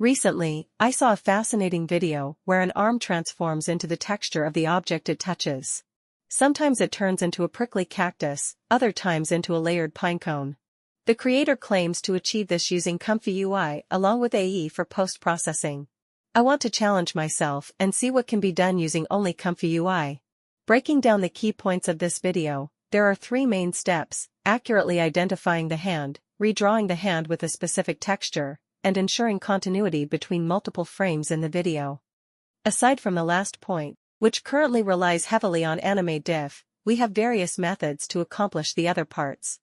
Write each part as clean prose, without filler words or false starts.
Recently, I saw a fascinating video where an arm transforms into the texture of the object it touches. Sometimes it turns into a prickly cactus, other times into a layered pinecone. The creator claims to achieve this using ComfyUI along with AE for post-processing. I want to challenge myself and see what can be done using only ComfyUI. Breaking down the key points of this video, there are 3 main steps: accurately identifying the hand, redrawing the hand with a specific texture, and ensuring continuity between multiple frames in the video. Aside from the last point, which currently relies heavily on AnimateDiff, we have various methods to accomplish the other parts.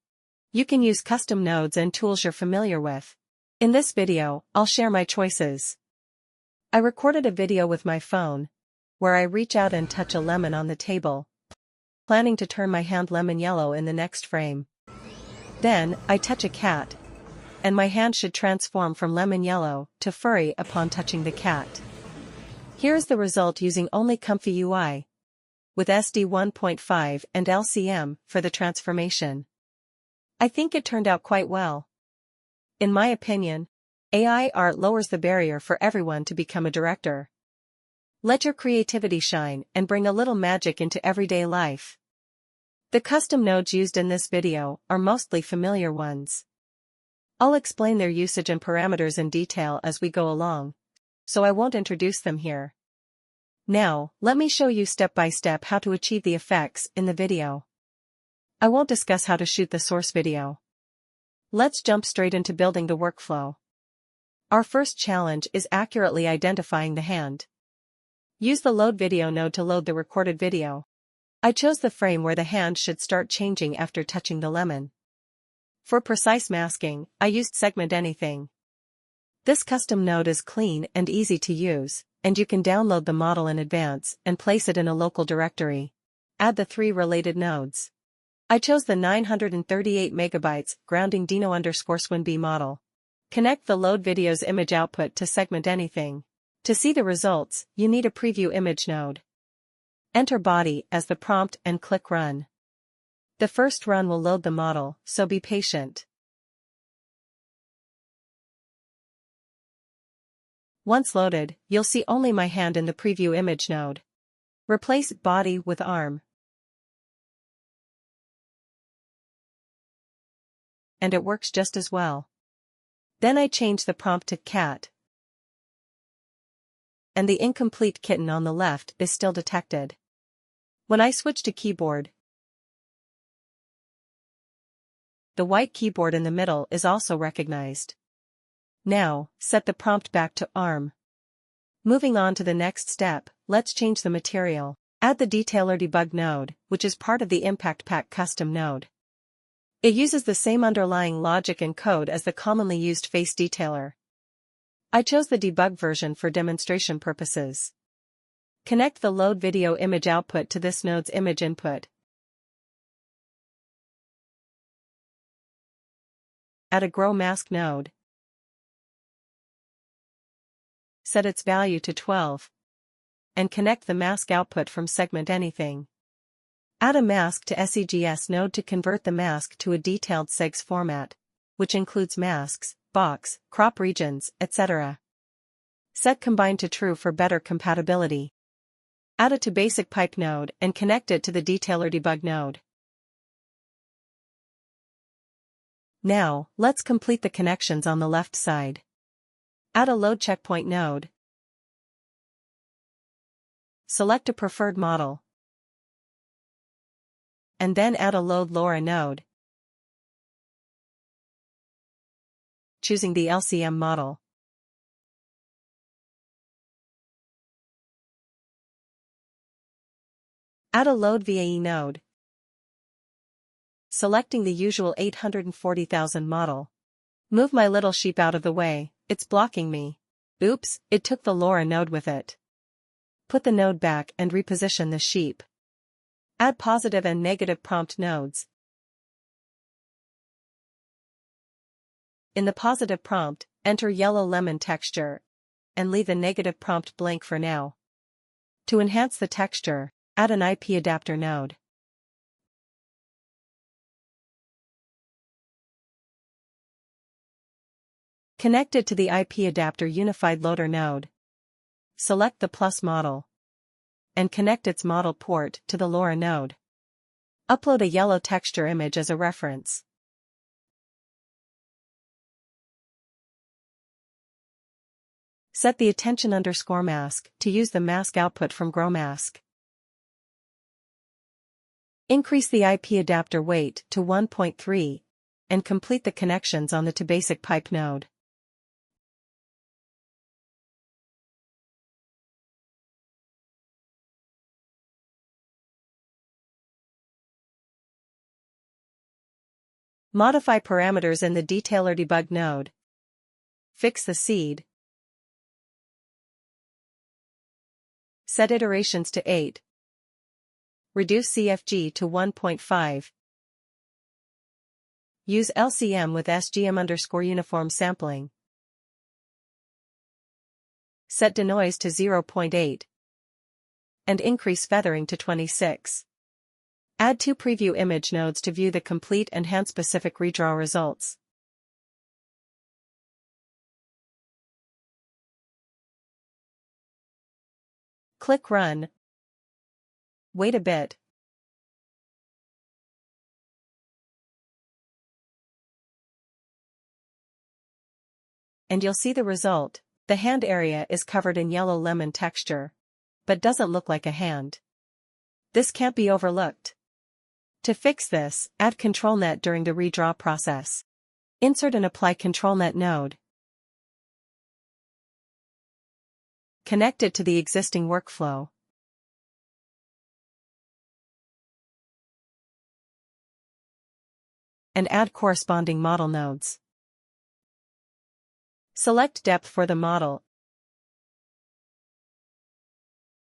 You can use custom nodes and tools you're familiar with. In this video, I'll share my choices. I recorded a video with my phone, where I reach out and touch a lemon on the table, planning to turn my hand lemon yellow in the next frame. Then, I touch a cat, and my hand should transform from lemon yellow to furry upon touching the cat. Here's the result using only ComfyUI, with SD 1.5 and LCM for the transformation. I think it turned out quite well. In my opinion, AI art lowers the barrier for everyone to become a director. Let your creativity shine and bring a little magic into everyday life. The custom nodes used in this video are mostly familiar ones. I'll explain their usage and parameters in detail as we go along, so I won't introduce them here. Now, let me show you step by step how to achieve the effects in the video. I won't discuss how to shoot the source video. Let's jump straight into building the workflow. Our first challenge is accurately identifying the hand. Use the Load Video node to load the recorded video. I chose the frame where the hand should start changing after touching the lemon. For precise masking, I used SegmentAnything. This custom node is clean and easy to use, and you can download the model in advance and place it in a local directory. Add the 3 related nodes. I chose the 938 MB grounding Dino_SwinB model. Connect the load video's image output to SegmentAnything. To see the results, you need a preview image node. Enter body as the prompt and click run. The first run will load the model, so be patient. Once loaded, you'll see only my hand in the preview image node. Replace body with arm. And it works just as well. Then I change the prompt to cat. And the incomplete kitten on the left is still detected. When I switch to keyboard, the white keyboard in the middle is also recognized. Now, set the prompt back to arm. Moving on to the next step, let's change the material. Add the Detailer Debug node, which is part of the Impact Pack custom node. It uses the same underlying logic and code as the commonly used face detailer. I chose the debug version for demonstration purposes. Connect the load video image output to this node's image input. Add a grow mask node. Set its value to 12. And connect the mask output from SegmentAnything. Add a mask to SEGS node to convert the mask to a detailed segs format, which includes masks, box, crop regions, etc. Set combine to true for better compatibility. Add it to basic pipe node and connect it to the Detailer Debug node. Now, let's complete the connections on the left side. Add a load checkpoint node. Select a preferred model. And then add a load LoRa node, choosing the LCM model. Add a load VAE node, selecting the usual 840,000 model. Move my little sheep out of the way, it's blocking me. Oops, it took the LoRa node with it. Put the node back and reposition the sheep. Add positive and negative prompt nodes. In the positive prompt, enter yellow lemon texture, and leave the negative prompt blank for now. To enhance the texture, add an IPAdapter node. Connect it to the IPAdapter Unified Loader node. Select the plus model. And connect its model port to the LoRa node. Upload a yellow texture image as a reference. Set the attention_mask to use the mask output from GrowMask. Increase the IPAdapter weight to 1.3 and complete the connections on the to basic pipe node. Modify parameters in the Detailer Debug node. Fix the seed. Set iterations to 8. Reduce CFG to 1.5. Use LCM with SGM_uniform sampling. Set denoise to 0.8. And increase feathering to 26. Add 2 preview image nodes to view the complete and hand-specific redraw results. Click Run. Wait a bit. And you'll see the result. The hand area is covered in yellow lemon texture, but doesn't look like a hand. This can't be overlooked. To fix this, add ControlNet during the redraw process. Insert and apply ControlNet node. Connect it to the existing workflow. And add corresponding model nodes. Select depth for the model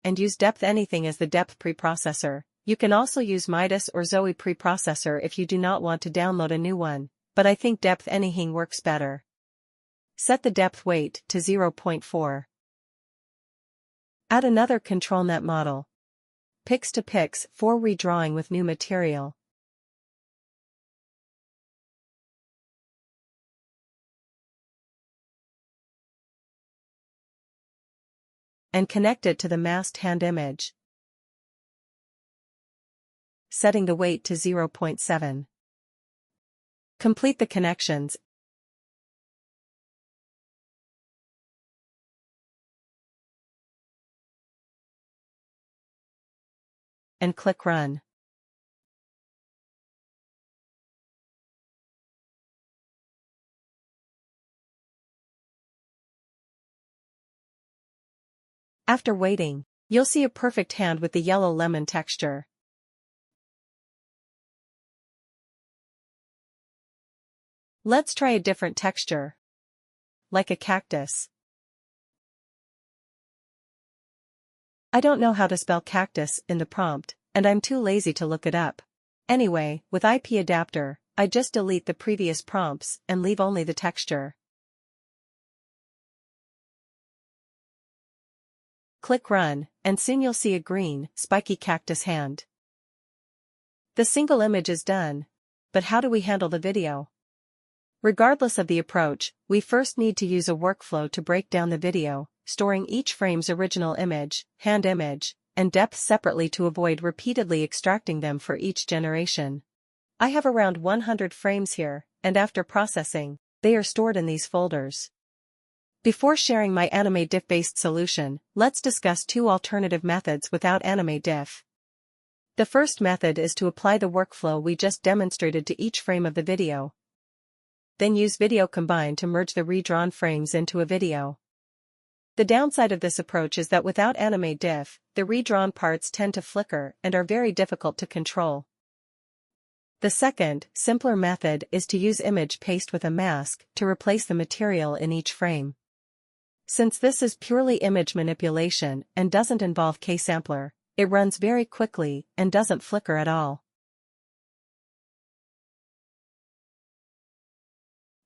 and use DepthAnything as the depth preprocessor. You can also use Midas or Zoe preprocessor if you do not want to download a new one, but I think DepthAnything works better. Set the depth weight to 0.4. Add another ControlNet model. Pix to Pix for redrawing with new material. And connect it to the masked hand image. Setting the weight to 0.7. Complete the connections. And click Run. After waiting, you'll see a perfect hand with the yellow lemon texture. Let's try a different texture. Like a cactus. I don't know how to spell cactus in the prompt, and I'm too lazy to look it up. Anyway, with IPAdapter, I just delete the previous prompts and leave only the texture. Click Run, and soon you'll see a green, spiky cactus hand. The single image is done. But how do we handle the video? Regardless of the approach, we first need to use a workflow to break down the video, storing each frame's original image, hand image, and depth separately to avoid repeatedly extracting them for each generation. I have around 100 frames here, and after processing, they are stored in these folders. Before sharing my AnimateDiff-based solution, let's discuss 2 alternative methods without AnimateDiff. The first method is to apply the workflow we just demonstrated to each frame of the video. Then use Video Combine to merge the redrawn frames into a video. The downside of this approach is that without AnimateDiff, the redrawn parts tend to flicker and are very difficult to control. The second, simpler method is to use image paste with a mask to replace the material in each frame. Since this is purely image manipulation and doesn't involve K-sampler, it runs very quickly and doesn't flicker at all.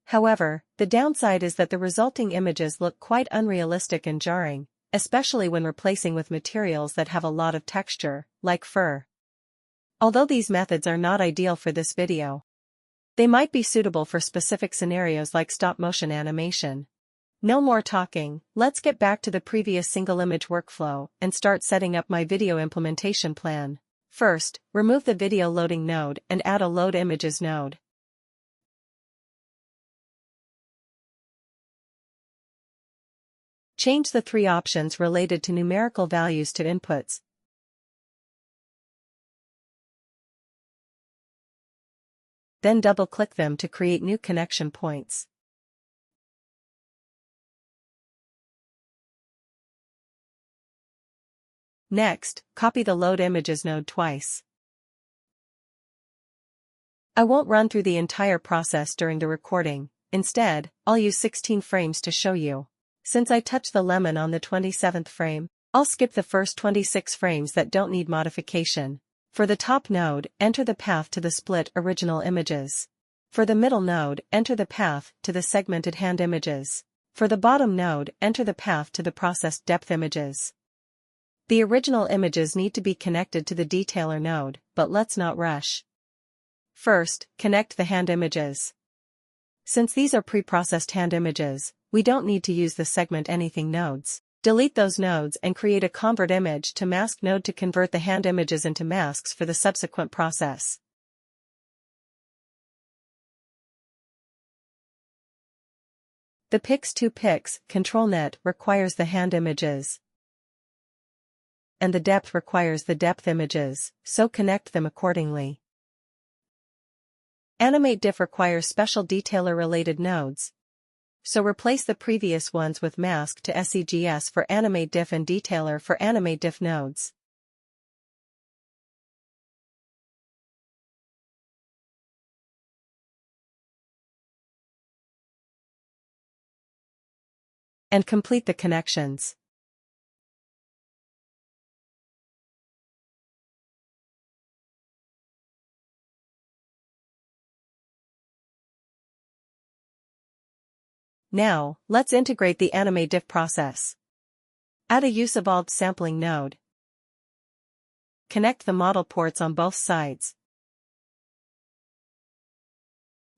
However, the downside is that the resulting images look quite unrealistic and jarring, especially when replacing with materials that have a lot of texture, like fur. Although these methods are not ideal for this video, They might be suitable for specific scenarios like stop-motion animation. No more talking, let's get back to the previous single image workflow and start setting up my video implementation plan. First, remove the video loading node and add a load images node. Change the three options related to numerical values to inputs. Then double-click them to create new connection points. Next, copy the load images node twice. I won't run through the entire process during the recording. Instead, I'll use 16 frames to show you. Since I touched the lemon on the 27th frame, I'll skip the first 26 frames that don't need modification. For the top node, enter the path to the split original images. For the middle node, enter the path to the segmented hand images. For the bottom node, enter the path to the processed depth images. The original images need to be connected to the detailer node, but let's not rush. First, connect the hand images. Since these are pre-processed hand images, we don't need to use the SegmentAnything nodes. Delete those nodes and create a convert image to mask node to convert the hand images into masks for the subsequent process. The Pix2Pix ControlNet requires the hand images, and the depth requires the depth images, so connect them accordingly. AnimateDiff requires special detailer-related nodes, so replace the previous ones with mask to SEGS for AnimateDiff and detailer for AnimateDiff nodes. And complete the connections. Now, let's integrate the AnimateDiff process. Add a use-evolved sampling node. Connect the model ports on both sides.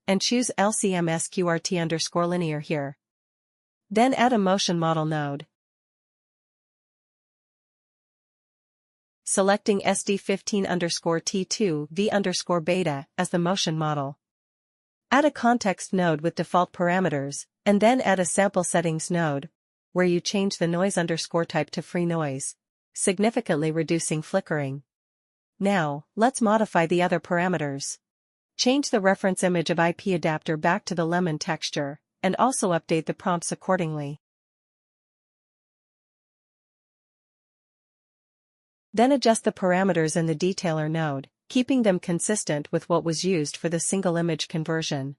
And choose LCMSQRT_linear here. Then add a motion model node. Selecting SD15_T2V_beta as the motion model. Add a context node with default parameters, and then add a sample settings node, where you change the noise_type to free noise, significantly reducing flickering. Now, let's modify the other parameters. Change the reference image of IPAdapter back to the lemon texture, and also update the prompts accordingly. Then adjust the parameters in the detailer node, keeping them consistent with what was used for the single image conversion.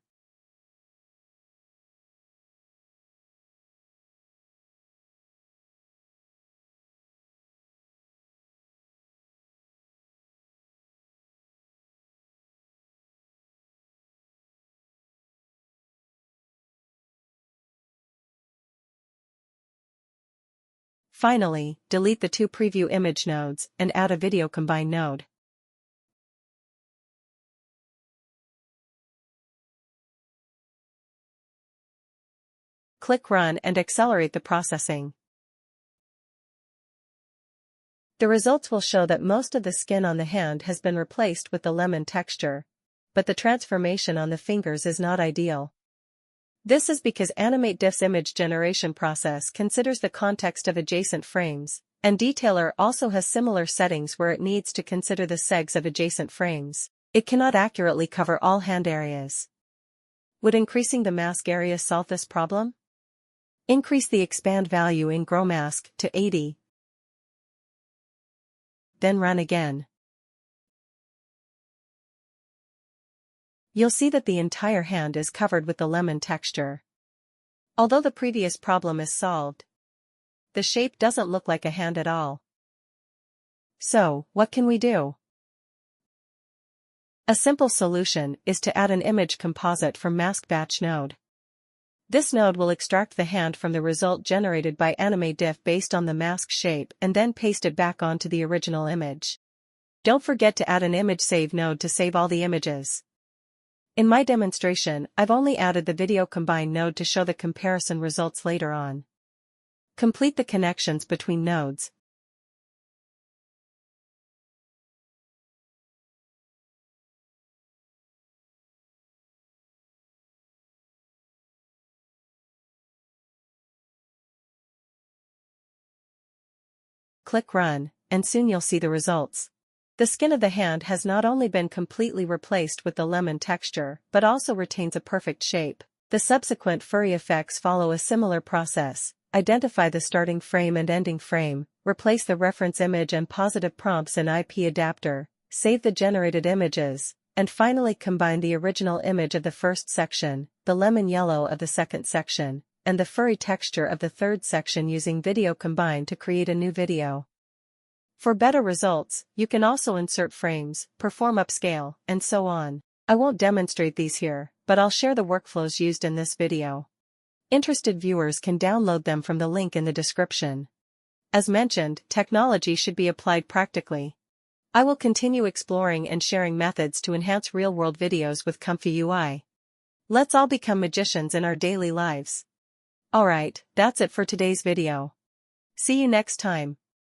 Finally, delete the two preview image nodes and add a video combine node. Click Run and accelerate the processing. The results will show that most of the skin on the hand has been replaced with the lemon texture, but the transformation on the fingers is not ideal. This is because AnimateDiff's image generation process considers the context of adjacent frames, and Detailer also has similar settings where it needs to consider the segs of adjacent frames. It cannot accurately cover all hand areas. Would increasing the mask area solve this problem? Increase the expand value in Grow Mask to 80. Then run again. You'll see that the entire hand is covered with the lemon texture. Although the previous problem is solved, the shape doesn't look like a hand at all. So, what can we do? A simple solution is to add an image composite from Mask Batch node. This node will extract the hand from the result generated by AnimateDiff based on the mask shape and then paste it back onto the original image. Don't forget to add an image save node to save all the images. In my demonstration, I've only added the video combine node to show the comparison results later on. Complete the connections between nodes. Click Run, and soon you'll see the results. The skin of the hand has not only been completely replaced with the lemon texture, but also retains a perfect shape. The subsequent furry effects follow a similar process. Identify the starting frame and ending frame, replace the reference image and positive prompts in IPAdapter, save the generated images, and finally combine the original image of the first section, the lemon yellow of the second section, and the furry texture of the third section using Video Combine to create a new video. For better results, you can also insert frames, perform upscale, and so on. I won't demonstrate these here, but I'll share the workflows used in this video. Interested viewers can download them from the link in the description. As mentioned, technology should be applied practically. I will continue exploring and sharing methods to enhance real-world videos with ComfyUI. Let's all become magicians in our daily lives. Alright, that's it for today's video. See you next time.